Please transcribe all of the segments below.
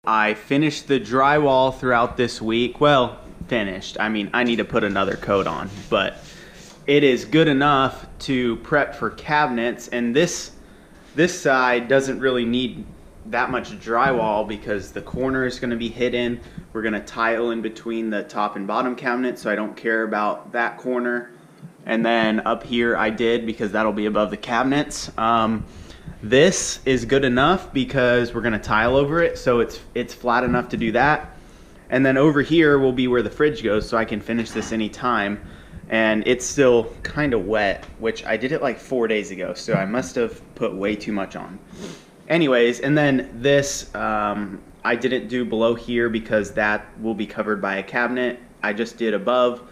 I finished the drywall throughout this week. Well, finished. I mean, I need to put another coat on, but it is good enough to prep for cabinets. And this side doesn't really need that much drywall because the corner is going to be hidden. We're going to tile in between the top and bottom cabinets, so I don't care about that corner. And then up here I did because that'll be above the cabinets. This is good enough because we're gonna tile over it, so it's flat enough to do that. And then over here will be where the fridge goes, so I can finish this anytime. And it's still kind of wet, which I did it like 4 days ago, so I must have put way too much on. Anyways, and then this, I didn't do below here because that will be covered by a cabinet. I just did above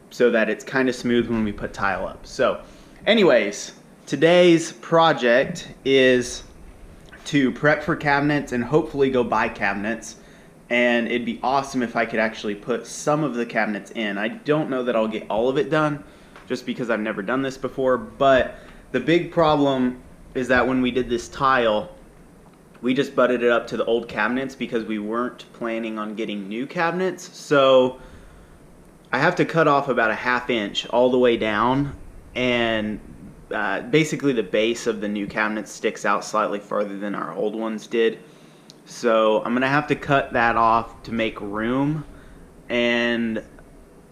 so that it's kind of smooth when we put tile up. So anyways, today's project is to prep for cabinets and hopefully go buy cabinets. And it'd be awesome if I could actually put some of the cabinets in. I don't know that I'll get all of it done just because I've never done this before. But the big problem is that when we did this tile, we just butted it up to the old cabinets because we weren't planning on getting new cabinets. So I have to cut off about a ½ inch all the way down, and basically the base of the new cabinet sticks out slightly farther than our old ones did. So I'm gonna have to cut that off to make room, and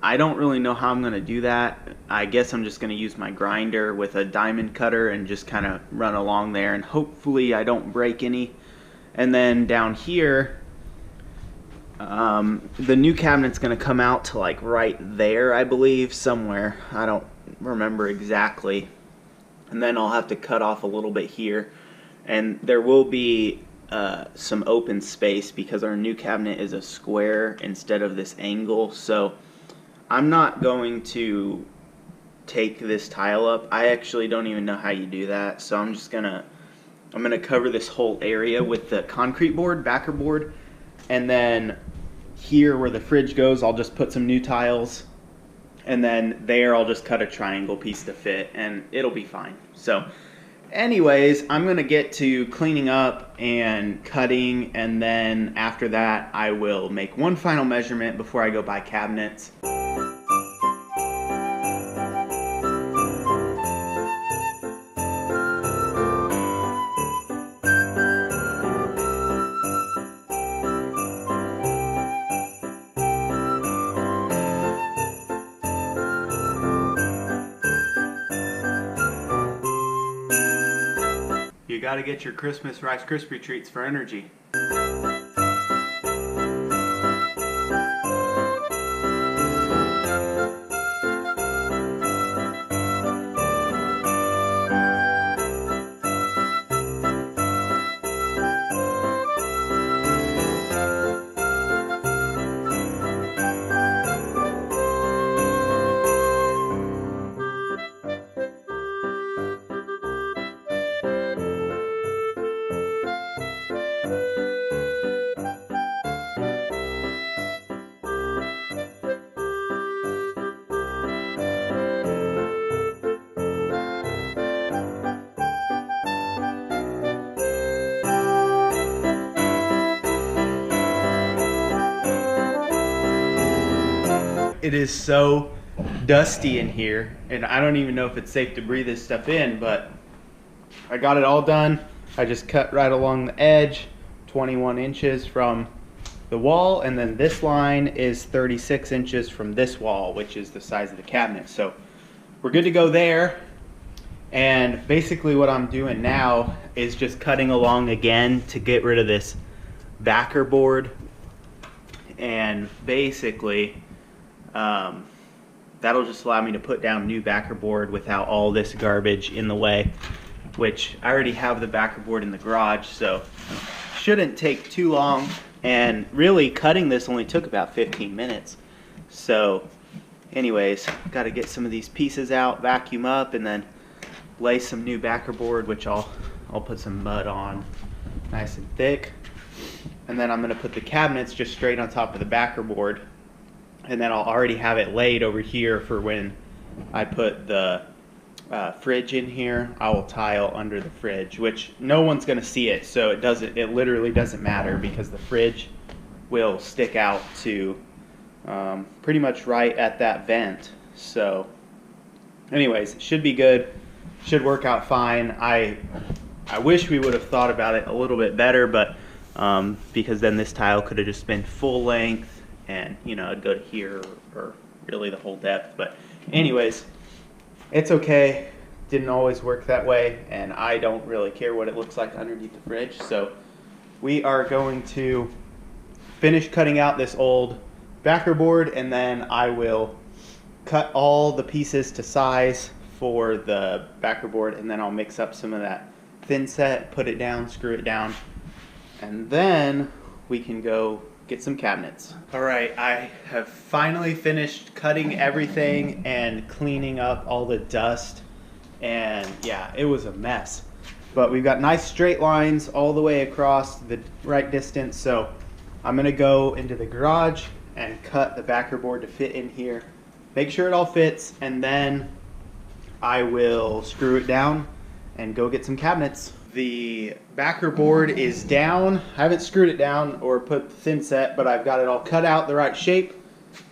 I don't really know how I'm gonna do that. I guess I'm just gonna use my grinder with a diamond cutter and just kind of run along there, and hopefully I don't break any. And then down here, the new cabinet's gonna come out to like right there, I believe, somewhere. I don't remember exactly. And then I'll have to cut off a little bit here, and there will be some open space because our new cabinet is a square instead of this angle. So I'm not going to take this tile up. I actually don't even know how you do that, so I'm gonna cover this whole area with the concrete board, backer board, and then here where the fridge goes I'll just put some new tiles, and then there I'll just cut a triangle piece to fit, and it'll be fine. So anyways, I'm gonna get to cleaning up and cutting, and then after that I will make one final measurement before I go buy cabinets. You gotta get your Christmas Rice Krispie treats for energy. It is so dusty in here, and I don't even know if it's safe to breathe this stuff in, but I got it all done. I just cut right along the edge, 21 inches from the wall, and then this line is 36 inches from this wall, which is the size of the cabinet. So we're good to go there. And basically what I'm doing now is just cutting along again to get rid of this backer board, and basically that'll just allow me to put down new backer board without all this garbage in the way, which I already have the backer board in the garage, so shouldn't take too long. And really cutting this only took about 15 minutes. So anyways, got to get some of these pieces out, vacuum up, and then lay some new backer board, which I'll put some mud on nice and thick. And then I'm going to put the cabinets just straight on top of the backer board, and then I'll already have it laid over here for when I put the fridge in here, I will tile under the fridge, which no one's going to see it, so it literally doesn't matter because the fridge will stick out to pretty much right at that vent. So anyways, it should be good, should work out fine. I wish we would have thought about it a little bit better, but because then this tile could have just been full length and, you know, it'd go to here or really the whole depth. But anyways, it's okay. Didn't always work that way, and I don't really care what it looks like underneath the fridge. So we are going to finish cutting out this old backer board, and then I will cut all the pieces to size for the backer board, and then I'll mix up some of that thin set, put it down, screw it down, and then we can go get some cabinets. All right, I have finally finished cutting everything and cleaning up all the dust, and yeah, it was a mess. But we've got nice straight lines all the way across the right distance, so I'm gonna go into the garage and cut the backer board to fit in here, make sure it all fits, and then I will screw it down and go get some cabinets. The backer board is down. I haven't screwed it down or put the thin set, but I've got it all cut out the right shape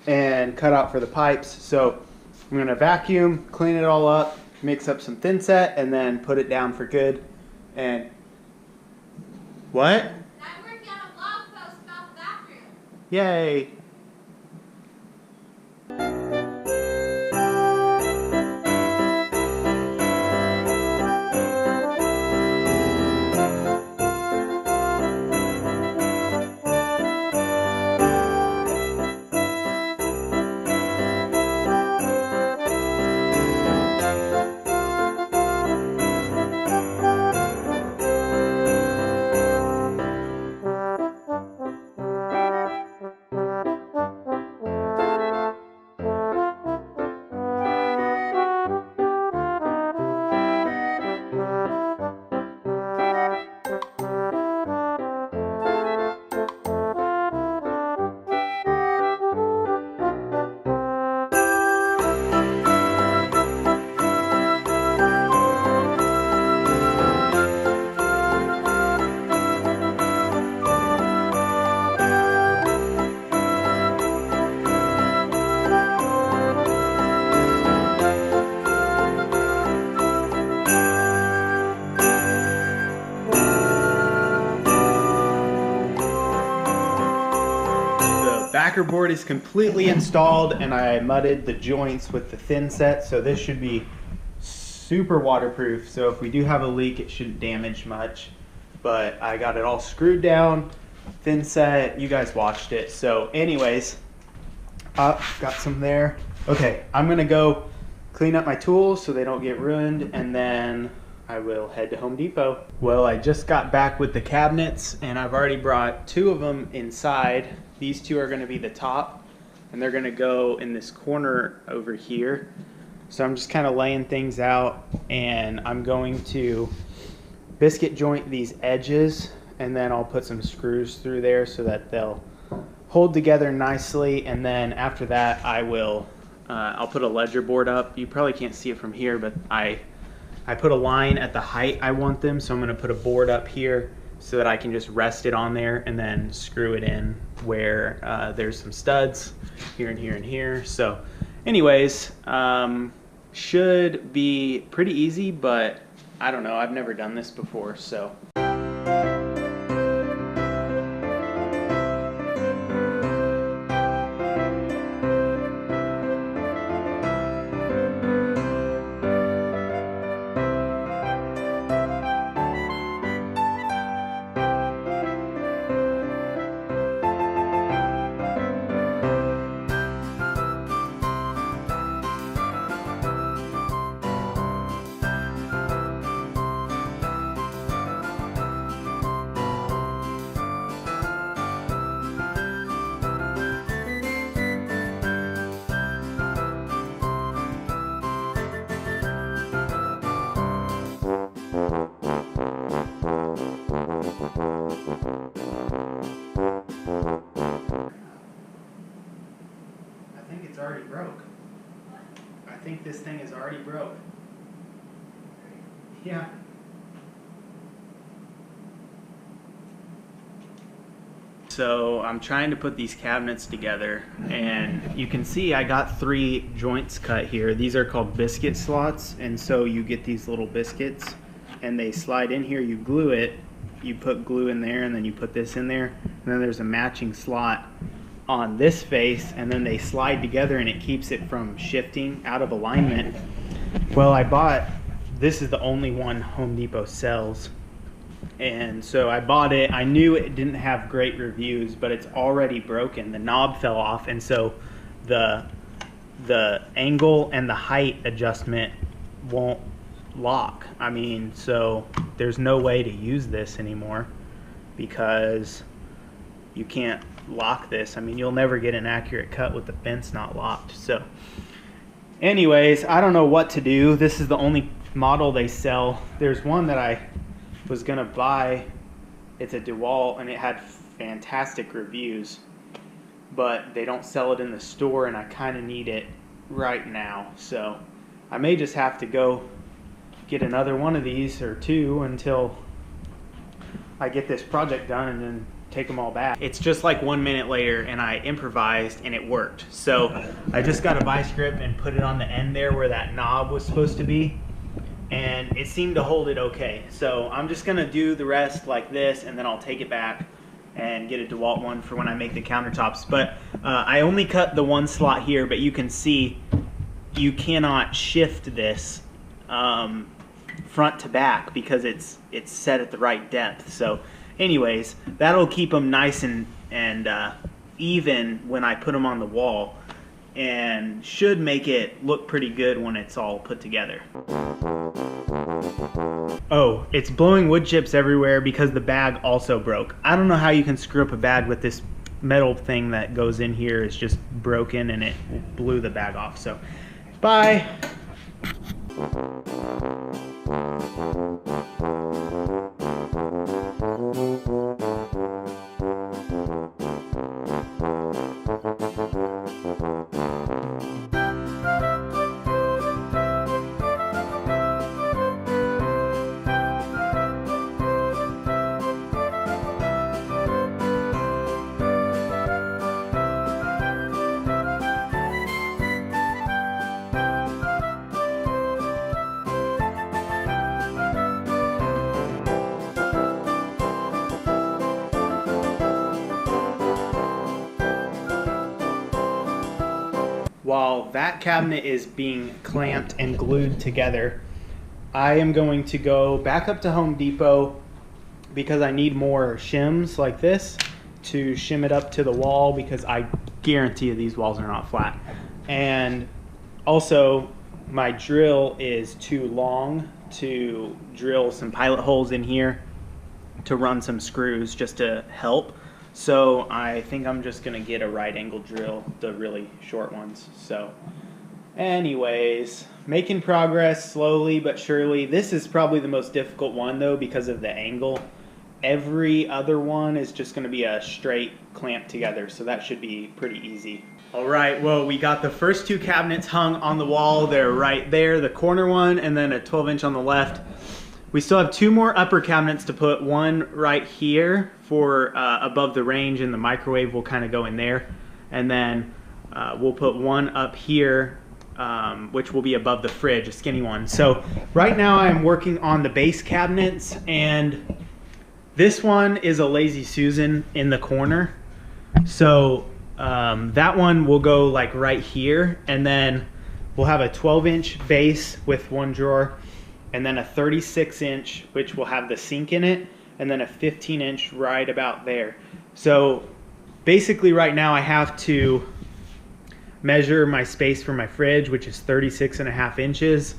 and cut out for the pipes. So I'm gonna vacuum, clean it all up, mix up some thin set, and then put it down for good. And what? I'm working on a blog post about the bathroom. Yay! Backer board is completely installed, and I mudded the joints with the thin set, so this should be super waterproof. So if we do have a leak, it shouldn't damage much. But I got it all screwed down, thin set. You guys watched it. So anyways, got some there. Okay, I'm gonna go clean up my tools so they don't get ruined, and then I will head to Home Depot. Well, I just got back with the cabinets, and I've already brought 2 of them inside. These 2 are going to be the top, and they're going to go in this corner over here. So I'm just kind of laying things out, and I'm going to biscuit joint these edges, and then I'll put some screws through there so that they'll hold together nicely. And then after that, I'll put a ledger board up. You probably can't see it from here, but I put a line at the height I want them, so I'm going to put a board up here so that I can just rest it on there and then screw it in where there's some studs here and here and here. So anyways, should be pretty easy, but I don't know, I've never done this before, so. I think it's already broke. I think this thing is already broke. Yeah. So I'm trying to put these cabinets together, and you can see I got 3 joints cut here. These are called biscuit slots, and so you get these little biscuits and they slide in here. You glue it, you put glue in there, and then you put this in there, and then there's a matching slot on this face, and then they slide together and it keeps it from shifting out of alignment. Well, I bought, this is the only one Home Depot sells. And so I bought it. I knew it didn't have great reviews, but it's already broken. The knob fell off, and so the angle and the height adjustment won't lock. I mean, so there's no way to use this anymore because you can't lock this. I mean, you'll never get an accurate cut with the fence not locked. So anyways, I don't know what to do. This is the only model they sell. There's one that I was gonna buy. It's a DeWalt, and it had fantastic reviews, but they don't sell it in the store, and I kind of need it right now. So I may just have to go get another one of these or 2 until I get this project done, and then take them all back. It's just like 1 minute later, and I improvised and it worked. So I just got a vice grip and put it on the end there where that knob was supposed to be, and it seemed to hold it okay. So I'm just gonna do the rest like this, and then I'll take it back and get a DeWalt one for when I make the countertops. But I only cut the 1 slot here, but you can see you cannot shift this front to back because it's set at the right depth. So anyways, that'll keep them nice and even when I put them on the wall, and should make it look pretty good when it's all put together. Oh, it's blowing wood chips everywhere because the bag also broke. I don't know how you can screw up a bag with this metal thing that goes in here. It's just broken and it blew the bag off. So, bye. While that cabinet is being clamped and glued together, I am going to go back up to Home Depot because I need more shims like this to shim it up to the wall, because I guarantee you these walls are not flat. And also, my drill is too long to drill some pilot holes in here to run some screws just to help. So I think I'm just gonna get a right angle drill, the really short ones. So anyways, making progress slowly but surely. This is probably the most difficult one though because of the angle. Every other one is just gonna be a straight clamp together, so that should be pretty easy. All right, well, we got the first 2 cabinets hung on the wall. They're right there, the corner one and then a 12-inch on the left. We still have 2 more upper cabinets to put, one right here for above the range, and the microwave will kind of go in there. And then we'll put one up here, which will be above the fridge, a skinny one. So right now I'm working on the base cabinets, and this one is a Lazy Susan in the corner. So that one will go like right here, and then we'll have a 12-inch base with 1 drawer, and then a 36-inch, which will have the sink in it, and then a 15-inch right about there. So basically right now I have to measure my space for my fridge, which is 36.5 inches,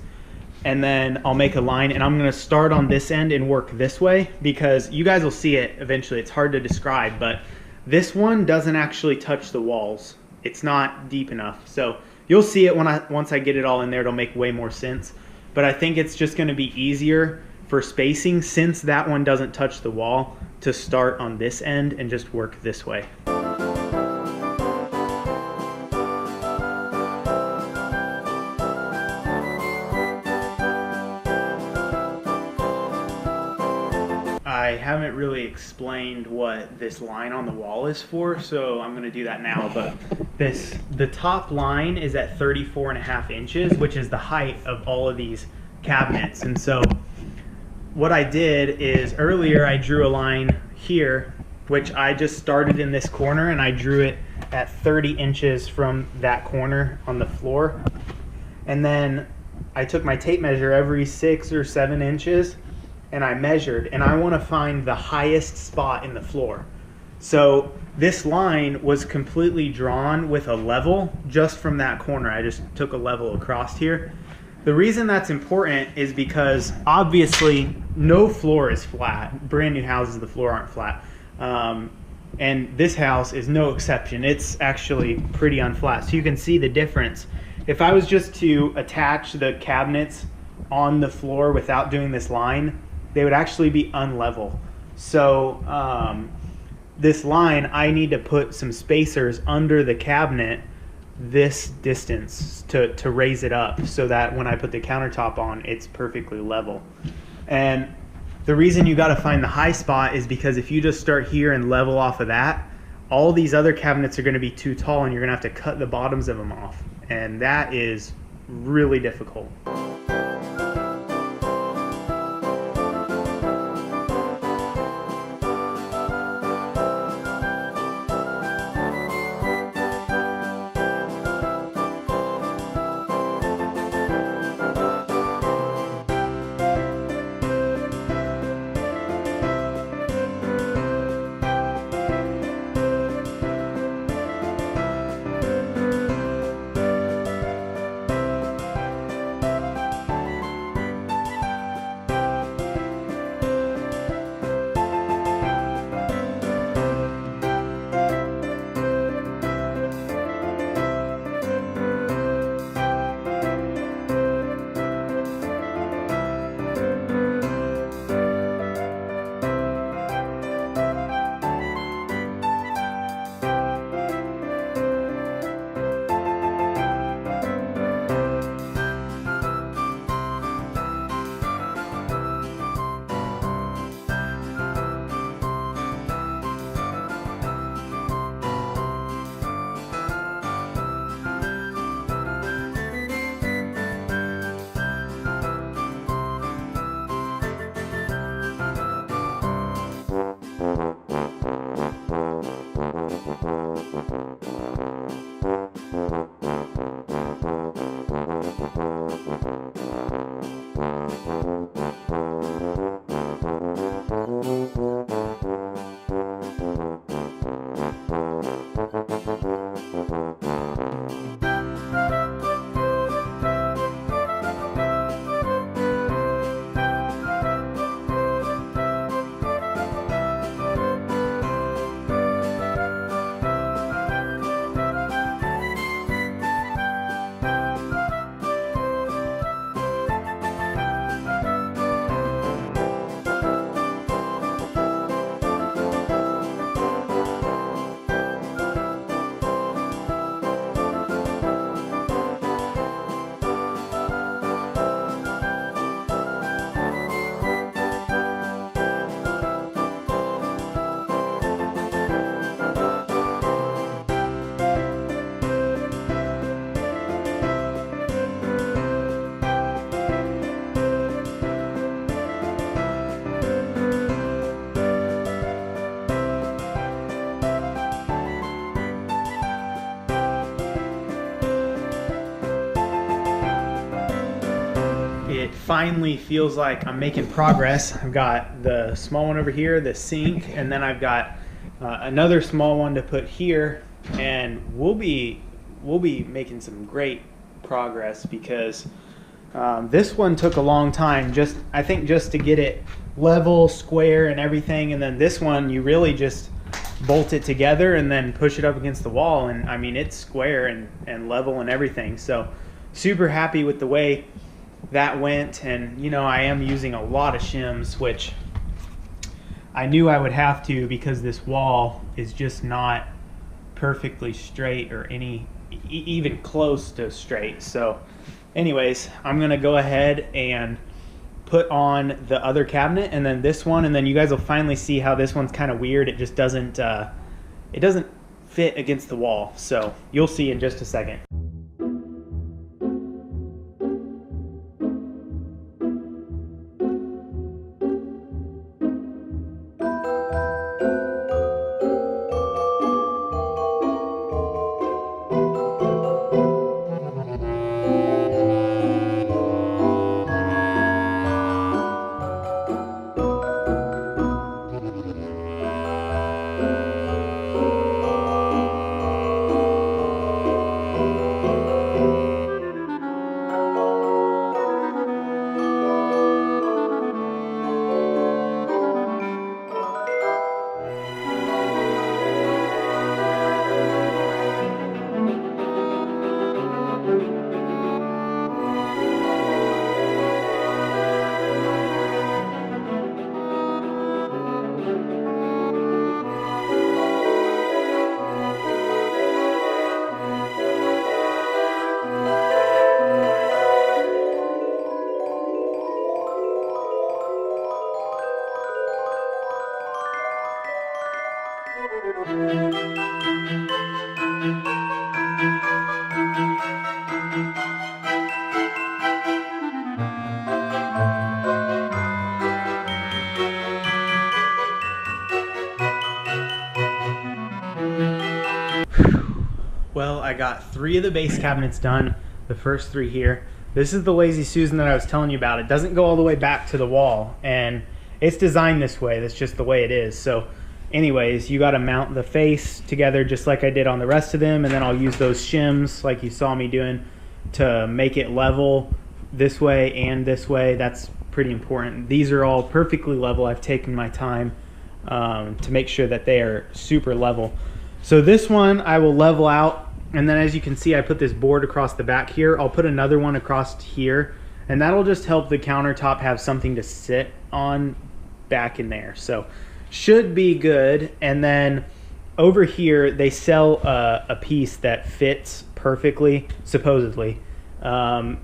and then I'll make a line, and I'm gonna start on this end and work this way, because you guys will see it eventually. It's hard to describe, but this one doesn't actually touch the walls. It's not deep enough. So you'll see it once I get it all in there. It'll make way more sense. But I think it's just gonna be easier for spacing, since that one doesn't touch the wall, to start on this end and just work this way. haven't really explained what this line on the wall is for, so I'm gonna do that now. But the top line is at 34.5 inches, which is the height of all of these cabinets. And so what I did is earlier I drew a line here, which I just started in this corner, and I drew it at 30 inches from that corner on the floor. And then I took my tape measure every 6 or 7 inches and I measured, and I want to find the highest spot in the floor. So this line was completely drawn with a level just from that corner. I just took a level across here. The reason that's important is because obviously no floor is flat. Brand new houses, the floor aren't flat. And this house is no exception. It's actually pretty unflat. So you can see the difference. If I was just to attach the cabinets on the floor without doing this line, they would actually be unlevel. So this line, I need to put some spacers under the cabinet this distance to raise it up so that when I put the countertop on, it's perfectly level. And the reason you got to find the high spot is because if you just start here and level off of that, all these other cabinets are going to be too tall and you're going to have to cut the bottoms of them off. And that is really difficult. It finally feels like I'm making progress. I've got the small one over here, the sink, and then I've got another small one to put here, and we'll be making some great progress because this one took a long time. I think just to get it level, square, and everything, and then this one you really just bolt it together and then push it up against the wall, and I mean it's square and level and everything. So super happy with the way that went. And you know, I am using a lot of shims, which I knew I would have to because this wall is just not perfectly straight or even close to straight. So anyways, I'm gonna go ahead and put on the other cabinet and then this one, and then you guys will finally see how this one's kind of weird. It just doesn't it doesn't fit against the wall. So you'll see in just a second. Well, I got 3 of the base cabinets done, the first 3 here. This is the Lazy Susan that I was telling you about. It doesn't go all the way back to the wall, and it's designed this way. That's just the way it is. So anyways, you got to mount the face together just like I did on the rest of them, and then I'll use those shims like you saw me doing to make it level this way and this way. That's pretty important. These are all perfectly level. I've taken my time to make sure that they are super level. So this one I will level out, and then as you can see I put this board across the back here. I'll put another one across here, and that'll just help the countertop have something to sit on back in there. So should be good. And then over here they sell a piece that fits perfectly, supposedly, right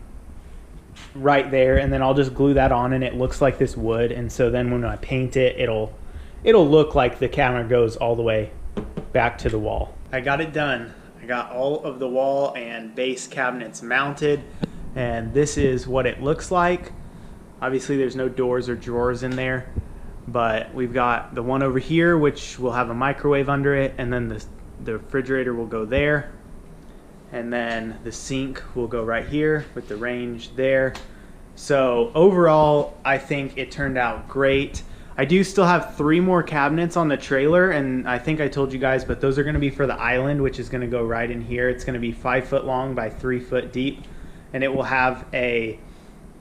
there, and then I'll just glue that on and it looks like this wood. And so then when I paint it, it'll look like the counter goes all the way back to the wall. I got it done. I got all of the wall and base cabinets mounted, and this is what it looks like. Obviously there's no doors or drawers in there, but we've got the one over here which will have a microwave under it, and then the refrigerator will go there, and then the sink will go right here with the range there. So overall I think it turned out great. I do still have 3 more cabinets on the trailer, and I think I told you guys, but those are going to be for the island, which is going to go right in here. It's going to be 5 foot long by 3 foot deep, and it will have an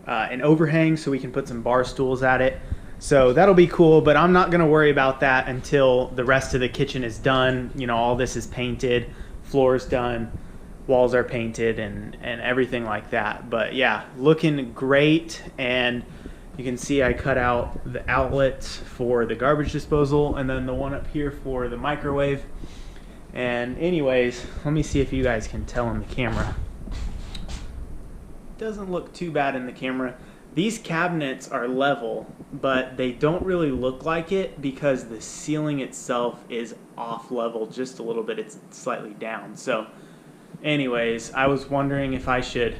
overhang so we can put some bar stools at it. So that'll be cool, but I'm not going to worry about that until the rest of the kitchen is done. You know, all this is painted, floor's done, walls are painted, and everything like that. But yeah, looking great. And you can see I cut out the outlets for the garbage disposal, and then the one up here for the microwave. And anyways, let me see if you guys can tell in the camera. Doesn't look too bad in the camera. These cabinets are level, but they don't really look like it because the ceiling itself is off level just a little bit. It's slightly down. So anyways, I was wondering if I should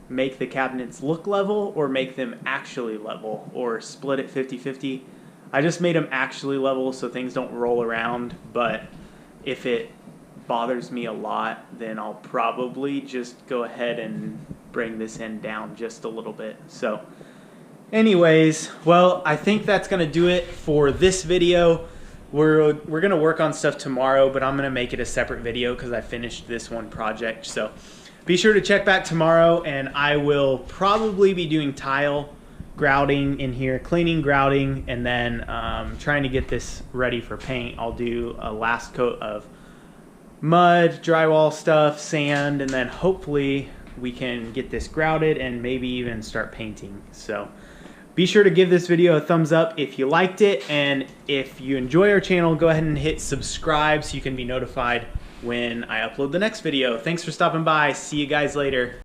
make the cabinets look level or make them actually level, or split it 50-50. I just made them actually level so things don't roll around, but if it bothers me a lot, then I'll probably just go ahead and bring this end down just a little bit. So anyways, well, I think that's gonna do it for this video. We're gonna work on stuff tomorrow, but I'm gonna make it a separate video because I finished this one project. So be sure to check back tomorrow, and I will probably be doing tile grouting in here, cleaning, grouting, and then trying to get this ready for paint. I'll do a last coat of mud, drywall stuff, sand, and then hopefully we can get this grouted and maybe even start painting. So be sure to give this video a thumbs up if you liked it, and if you enjoy our channel, go ahead and hit subscribe so you can be notified when I upload the next video. Thanks for stopping by. See you guys later.